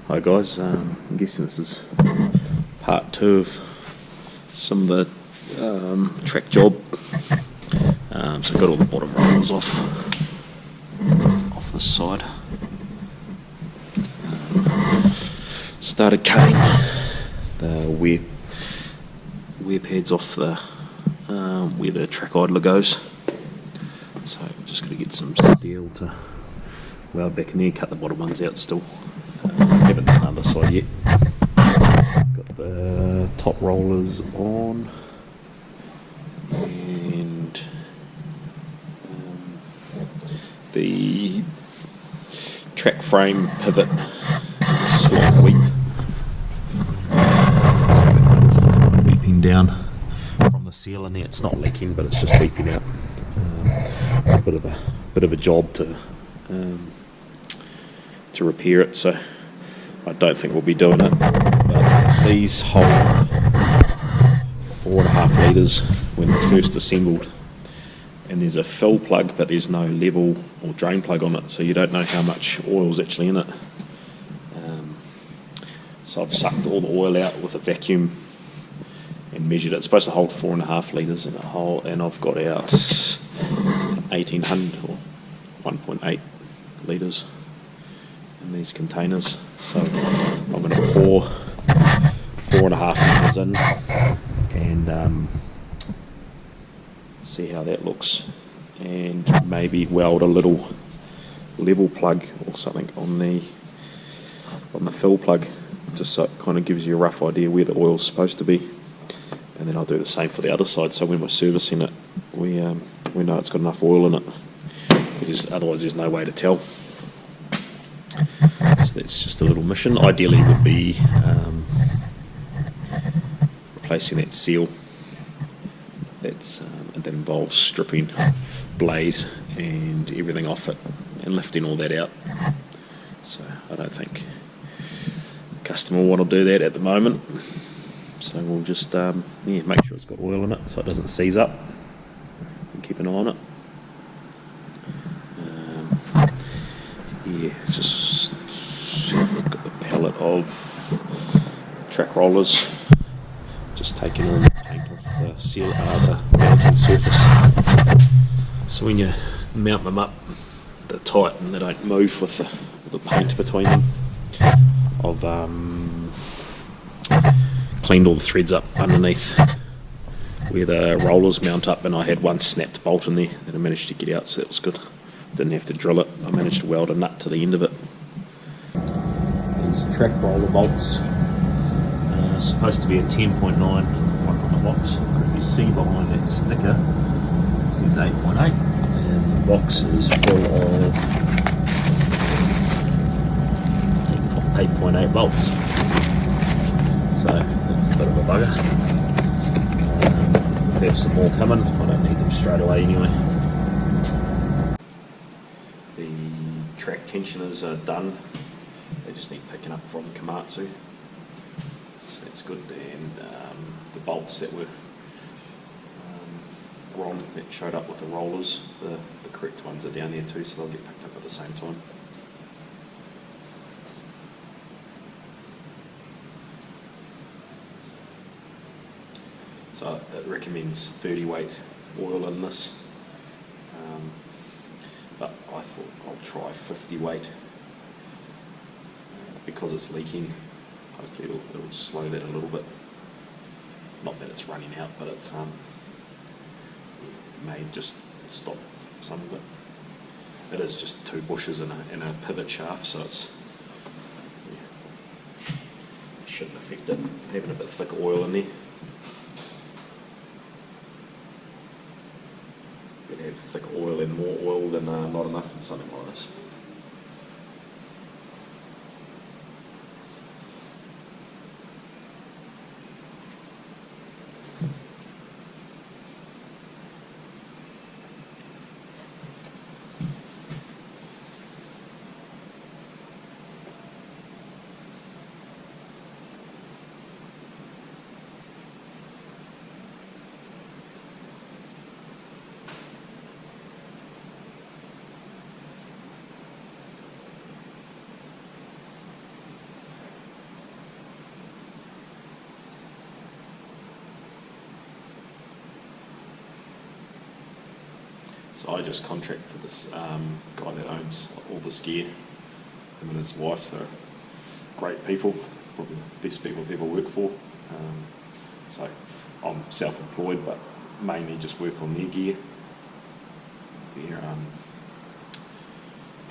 Hi guys, I'm guessing this is part 2 of some of the track job. So I got all the bottom rollers off the side. Started cutting the wear pads off the where the track idler goes. So I'm just going to get some steel to weld back in there, cut the bottom ones out still. Haven't done the other side yet. Got the top rollers on, and the track frame pivot is a slight weep. So it's kind of weeping down from the seal in there. It's not leaking, but it's just weeping out. It's a bit of a job to repair it. So I don't think we'll be doing it, but these hold 4.5 litres when they're first assembled, and there's a fill plug but there's no level or drain plug on it, so you don't know how much oil is actually in it. So I've sucked all the oil out with a vacuum and measured it. It's supposed to hold 4.5 litres in a hole, and I've got out 1800 or 1.8 litres in these containers. So I'm going to pour 4.5 litres in and see how that looks, and maybe weld a little level plug or something on the fill plug, just so it kind of gives you a rough idea where the oil's supposed to be. And then I'll do the same for the other side, so when we're servicing it we know it's got enough oil in it, because otherwise there's no way to tell. So that's just a little mission. Ideally would be replacing that seal. That involves stripping blade and everything off it and lifting all that out. So I don't think the customer will want to do that at the moment. So we'll just make sure it's got oil in it so it doesn't seize up, and keep an eye on it. Just got the pallet of track rollers, just taking all the paint off the seal, the mounting surface. So when you mount them up, they're tight and they don't move with the paint between them. I've cleaned all the threads up underneath where the rollers mount up, and I had one snapped bolt in there that I managed to get out, so that was good. Didn't have to drill it. I managed to weld a nut to the end of it. These track roller bolts are supposed to be a 10.9 one on the box, but if you see behind that sticker it says 8.8, and the box is full of 8.8 bolts. So that's a bit of a bugger. I have some more coming. I don't need them straight away anyway. The track tensioners are done. They just need picking up from Komatsu. So that's good. And the bolts that were wrong that showed up with the rollers, the correct ones are down there too, so they'll get picked up at the same time. So it recommends 30 weight oil in this, but I thought I'll try 50 weight because it's leaking. Hopefully it'll slow that a little bit. Not that it's running out, but it's may just stop some of it. It is just 2 bushes and a pivot shaft, so it shouldn't affect it. Having a bit thick oil in there. Better have thick oil and more oil than not enough in something like this. So I just contracted this guy that owns all this gear. Him and his wife are great people, probably the best people I've ever worked for. So I'm self-employed, but mainly just work on their gear.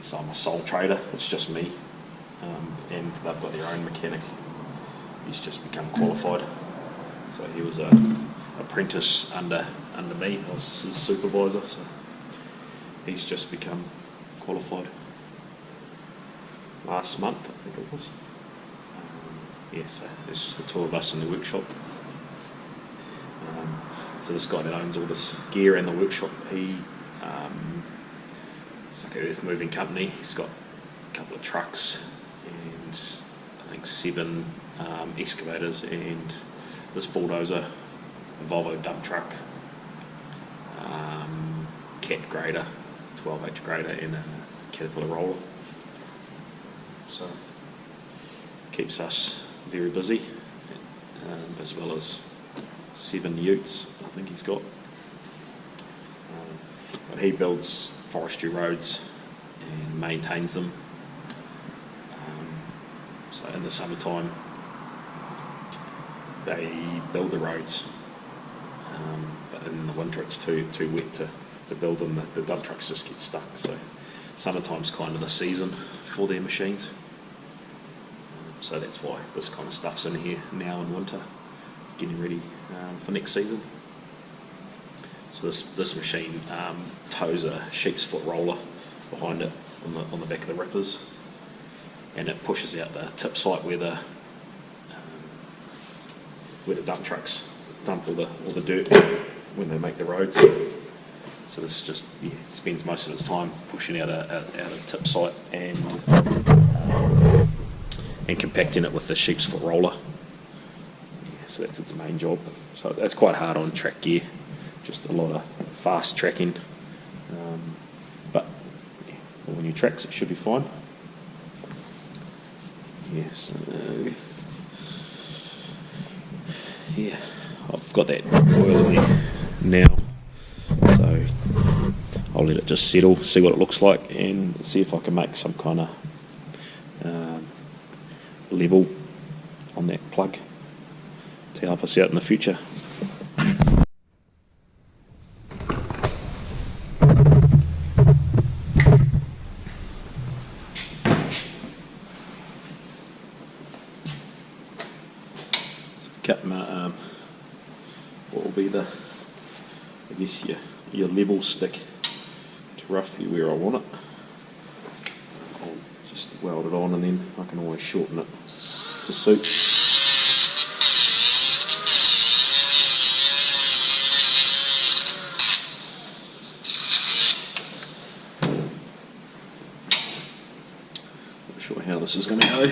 So I'm a sole trader, it's just me, and they've got their own mechanic. He's just become qualified. So he was an apprentice under me. I was his supervisor, so he's just become qualified last month, I think it was. So it's just the two of us in the workshop. So this guy that owns all this gear and the workshop, it's like an earth moving company. He's got a couple of trucks and I think 7 excavators and this bulldozer, a Volvo dump truck, cat grader, 12H grader, and a Caterpillar roller. So keeps us very busy, as well as 7 utes I think he's got. But he builds forestry roads and maintains them. So in the summertime they build the roads, but in the winter it's too wet to build them. The dump trucks just get stuck. So summertime's kind of the season for their machines. So that's why this kind of stuff's in here now in winter, getting ready for next season. So this machine tows a sheep's foot roller behind it on the back of the rippers, and it pushes out the tip site where the dump trucks dump all the dirt when they make the roads. So this just spends most of its time pushing out a tip site and compacting it with the sheep's foot roller. So that's its main job. So that's quite hard on track gear, just a lot of fast tracking. But when you tracks, it should be fine. I've got that oil in there now, so I'll let it just settle, see what it looks like, and see if I can make some kind of level on that plug to help us out in the future. Cut my what will be your level stick to roughly where I want it. I'll just weld it on, and then I can always shorten it to suit. Not sure how this is going to go.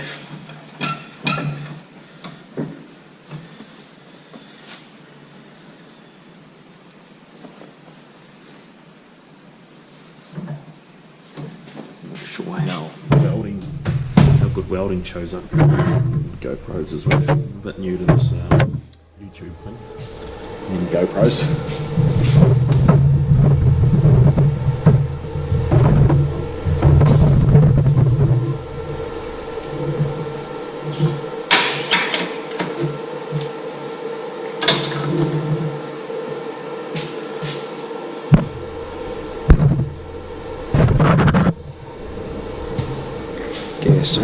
Good welding shows up GoPros as well. I'm a bit new to this YouTube thing and GoPros. Gas.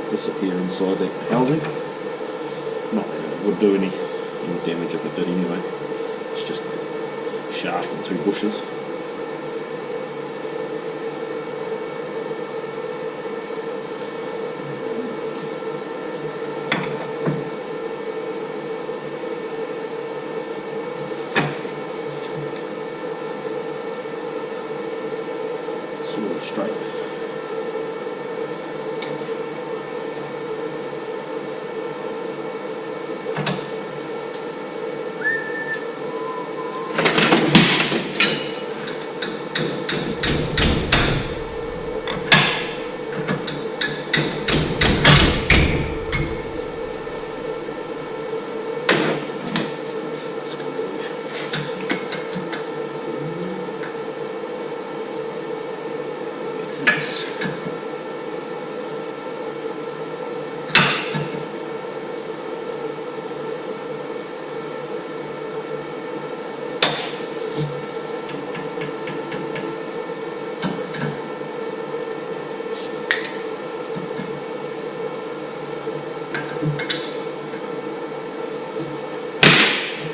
disappear inside that housing. Not that it would do any damage if it did anyway. It's just a shaft and 2 bushes. Sort of straight.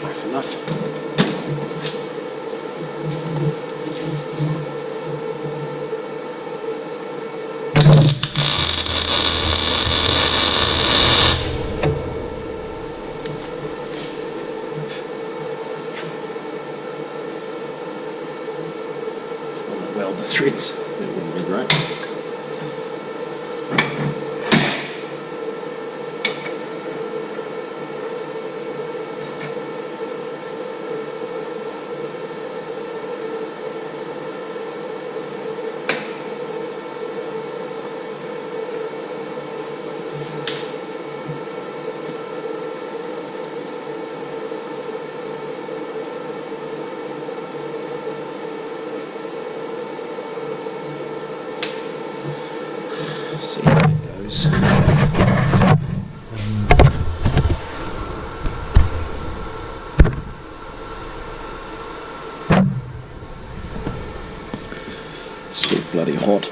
Rough enough. Weld the threads, that wouldn't be great. See how it goes. Still bloody hot.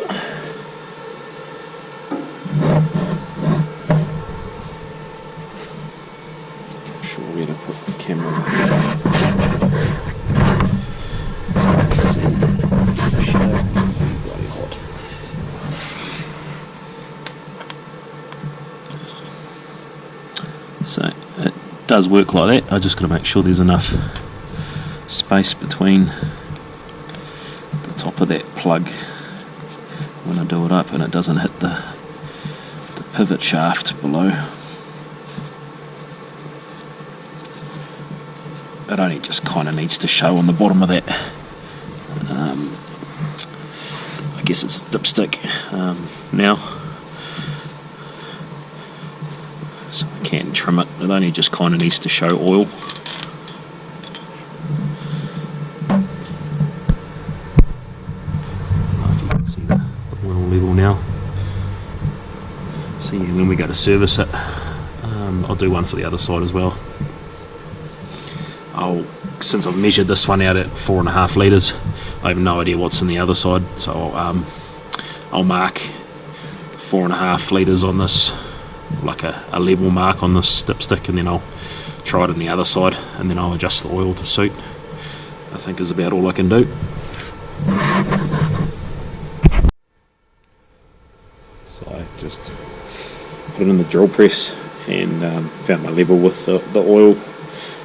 I'm sure we're going to put the camera on. See the shadow. Bloody hot. So it does work like that. I just got to make sure there's enough space between the top of that plug when I do it up and it doesn't hit the pivot shaft below. It only just kind of needs to show on the bottom of that. I guess it's dipstick now. So I can trim it. It only just kind of needs to show oil. I don't know if you can see the oil level now. So yeah, when we go to service it, I'll do one for the other side as well. Since I've measured this one out at 4.5 litres, I have no idea what's in the other side. So I'll mark 4.5 litres on this, like a level mark on this dipstick, and then I'll try it on the other side, and then I'll adjust the oil to suit. I think is about all I can do. So I just put it in the drill press and found my level with the oil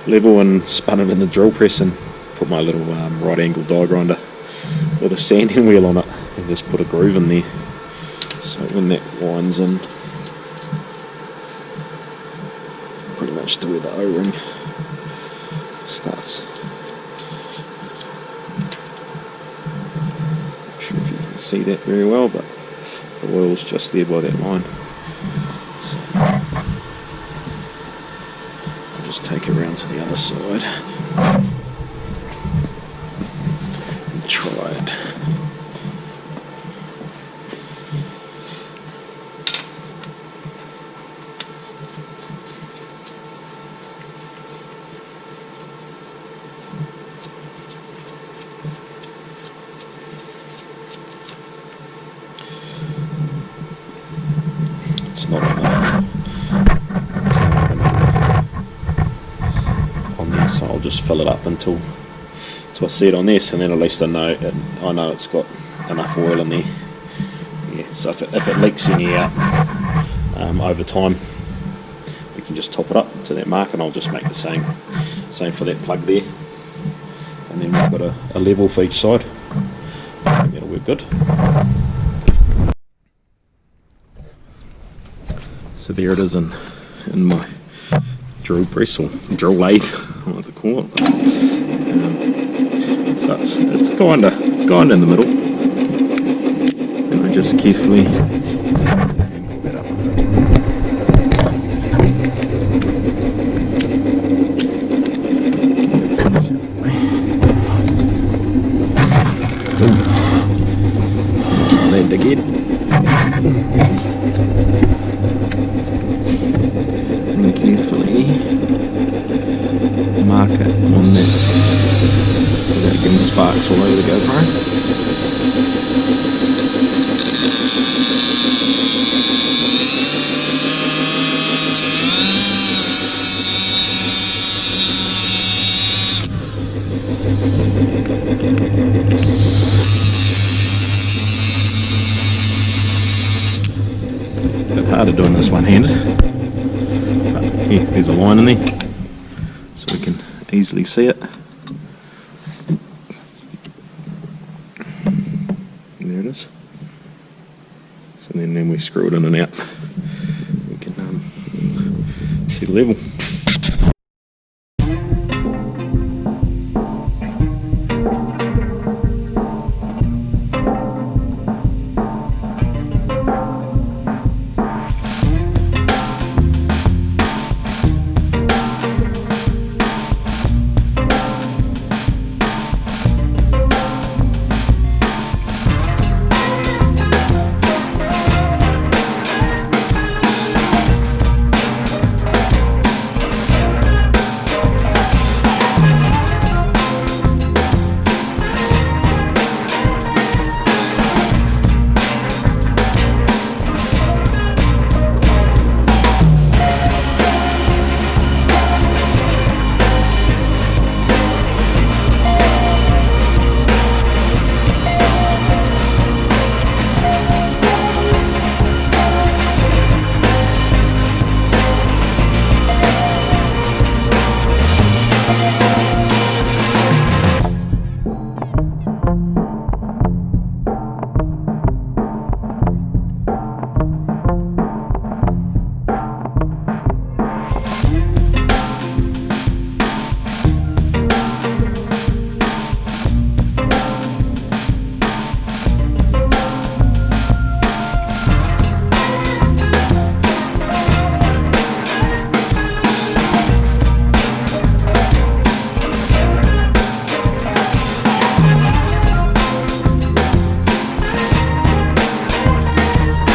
level and spun it in the drill press and put my little right angle die grinder with a sanding wheel on it and just put a groove in there. So when that winds in pretty much to where the O-ring starts. Not sure if you can see that very well, but the oil's just there by that line. So I'll just take it around to the other side and try it. It's not So I'll just fill it up until I see it on this, and then at least I know it's got enough oil in there. Yeah, so if it leaks any out over time, we can just top it up to that mark, and I'll just make the same for that plug there. And then we've got a level for each side. I think that'll work good. So there it is in my drill press, or drill lathe, I like to call it. So it's kind of in the middle, and I just carefully pick that up. Then again, and then carefully mark it on that without getting sparks all over the GoPro. A bit harder doing this one-handed, but yeah, there's a line in there, so we can easily see it. And there it is. So then we screw it in and out. We can see the level.